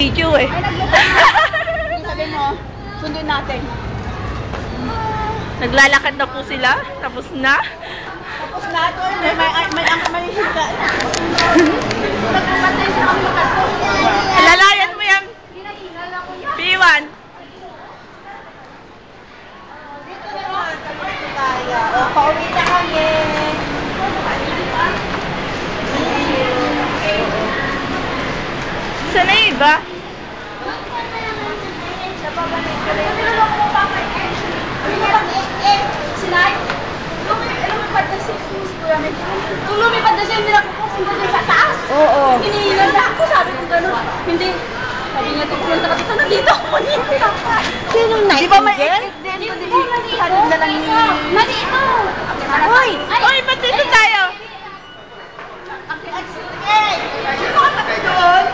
video eh. Sabi mo, sundin natin. Naglalakad na po sila. Tapos na. Tapos na ito, may hika. Nagpapatay sa kami magkatong. Lalayan mo yan. P1. Dito naman, kami tayo. O, pauwi na kami. Saan na yung iba? Kung lumipad na siya, hindi na kukusin ko dyan sa taas. Oo. Hinihilan na ako, sabi ko gano'n. Hindi. Sabi niya, pupunta ka dito, nandito ako. Sinong night? Di ba may exit din? Di ba nandito? Na lang ni... Nandito! Hoy! Hoy, ba't dito tayo? Ang exit! Eh! Sino ka doon?